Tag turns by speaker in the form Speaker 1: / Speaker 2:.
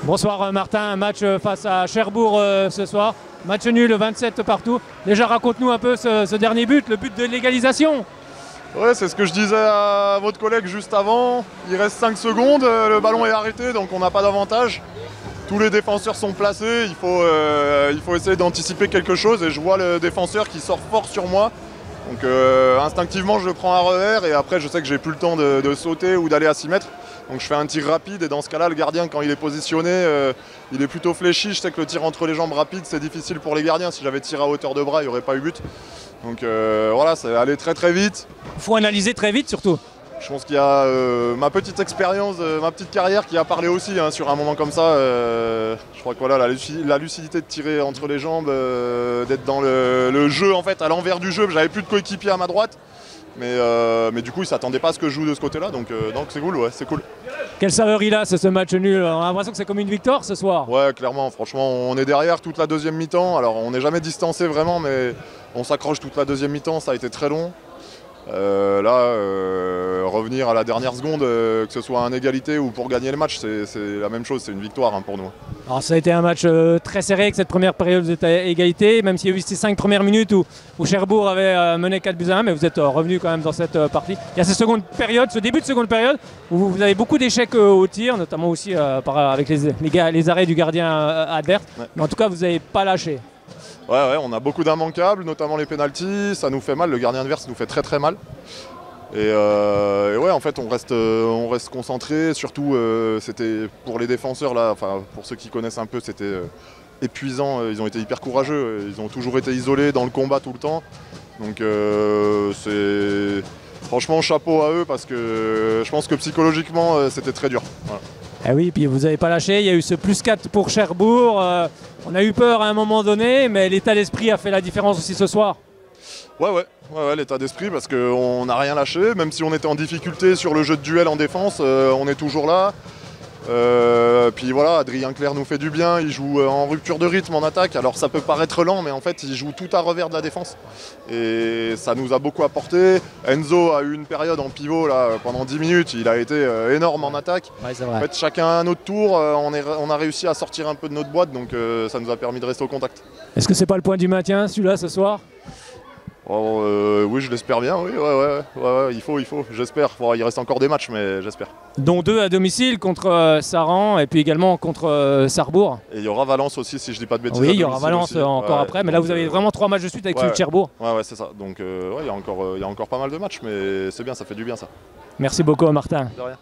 Speaker 1: Bonsoir Martin, un match face à Cherbourg ce soir, match nul 27 partout. Déjà raconte-nous un peu ce dernier but, le but de l'égalisation.
Speaker 2: Ouais, c'est ce que je disais à votre collègue juste avant. Il reste 5 secondes, le ballon est arrêté donc on n'a pas d'avantage. Tous les défenseurs sont placés, il faut essayer d'anticiper quelque chose et je vois le défenseur qui sort fort sur moi. Donc instinctivement je prends un revers et après je sais que j'ai plus le temps de sauter ou d'aller à 6 mètres. Donc je fais un tir rapide et dans ce cas-là le gardien quand il est positionné il est plutôt fléchi. Je sais que le tir entre les jambes rapide c'est difficile pour les gardiens. Si j'avais tiré à hauteur de bras il n'y aurait pas eu but. Donc voilà, c'est aller très très vite.
Speaker 1: Il faut analyser très vite surtout.
Speaker 2: Je pense qu'il y a ma petite expérience, ma petite carrière qui a parlé aussi sur un moment comme ça. Je crois que voilà, la lucidité de tirer entre les jambes, d'être dans le jeu en fait, à l'envers du jeu. J'avais plus de coéquipier à ma droite. Mais du coup, ils ne s'attendaient pas à ce que je joue de ce côté-là, donc c'est cool, ouais, c'est cool.
Speaker 1: Quelle saveur il a ce match nul? On a l'impression que c'est comme une victoire ce soir.
Speaker 2: Ouais, clairement, franchement, on est derrière toute la deuxième mi-temps. Alors, on n'est jamais distancé vraiment, mais on s'accroche toute la deuxième mi-temps, ça a été très long. Revenir à la dernière seconde, que ce soit en égalité ou pour gagner le match, c'est la même chose, c'est une victoire pour nous.
Speaker 1: Alors ça a été un match très serré avec cette première période, vous êtes à égalité, même s'il y a eu ces 5 premières minutes où Cherbourg avait mené 4-1, mais vous êtes revenu quand même dans cette partie. Il y a ce début de seconde période où vous avez beaucoup d'échecs au tir, notamment aussi avec les arrêts du gardien adverse, ouais. Mais en tout cas vous n'avez pas lâché.
Speaker 2: Ouais, on a beaucoup d'immanquables, notamment les pénaltys, ça nous fait mal, le gardien adverse nous fait très très mal. Et ouais, en fait, on reste concentré. Surtout, c'était pour les défenseurs là, enfin pour ceux qui connaissent un peu, c'était épuisant. Ils ont été hyper courageux. Ils ont toujours été isolés dans le combat tout le temps. Donc c'est franchement chapeau à eux parce que je pense que psychologiquement c'était très dur. Voilà.
Speaker 1: Eh oui, puis vous n'avez pas lâché. Il y a eu ce +4 pour Cherbourg. On a eu peur à un moment donné, mais l'état d'esprit a fait la différence aussi ce soir.
Speaker 2: Ouais, l'état d'esprit parce qu'on n'a rien lâché, même si on était en difficulté sur le jeu de duel en défense, on est toujours là. Puis voilà, Adrien Clerc nous fait du bien, il joue en rupture de rythme en attaque, alors ça peut paraître lent, mais en fait il joue tout à revers de la défense. Et ça nous a beaucoup apporté. Enzo a eu une période en pivot là, pendant 10 minutes, il a été énorme en attaque.
Speaker 1: Ouais, c'est vrai.
Speaker 2: En fait, chacun à notre tour, on a réussi à sortir un peu de notre boîte, donc ça nous a permis de rester au contact.
Speaker 1: Est-ce que c'est pas le point du maintien celui-là ce soir?
Speaker 2: Oui, je l'espère bien, oui, ouais, il faut, j'espère. Il reste encore des matchs, mais j'espère.
Speaker 1: Dont 2 à domicile contre Saran et puis également contre Sarrebourg.
Speaker 2: Et il y aura Valence aussi, si je dis pas de bêtises.
Speaker 1: Oui, il y aura Valence encore après, mais là vous avez vraiment 3 matchs de suite avec celui de Cherbourg.
Speaker 2: Ouais, c'est ça. Donc il y a encore pas mal de matchs, mais c'est bien, ça fait du bien ça.
Speaker 1: Merci beaucoup Martin.
Speaker 2: De rien.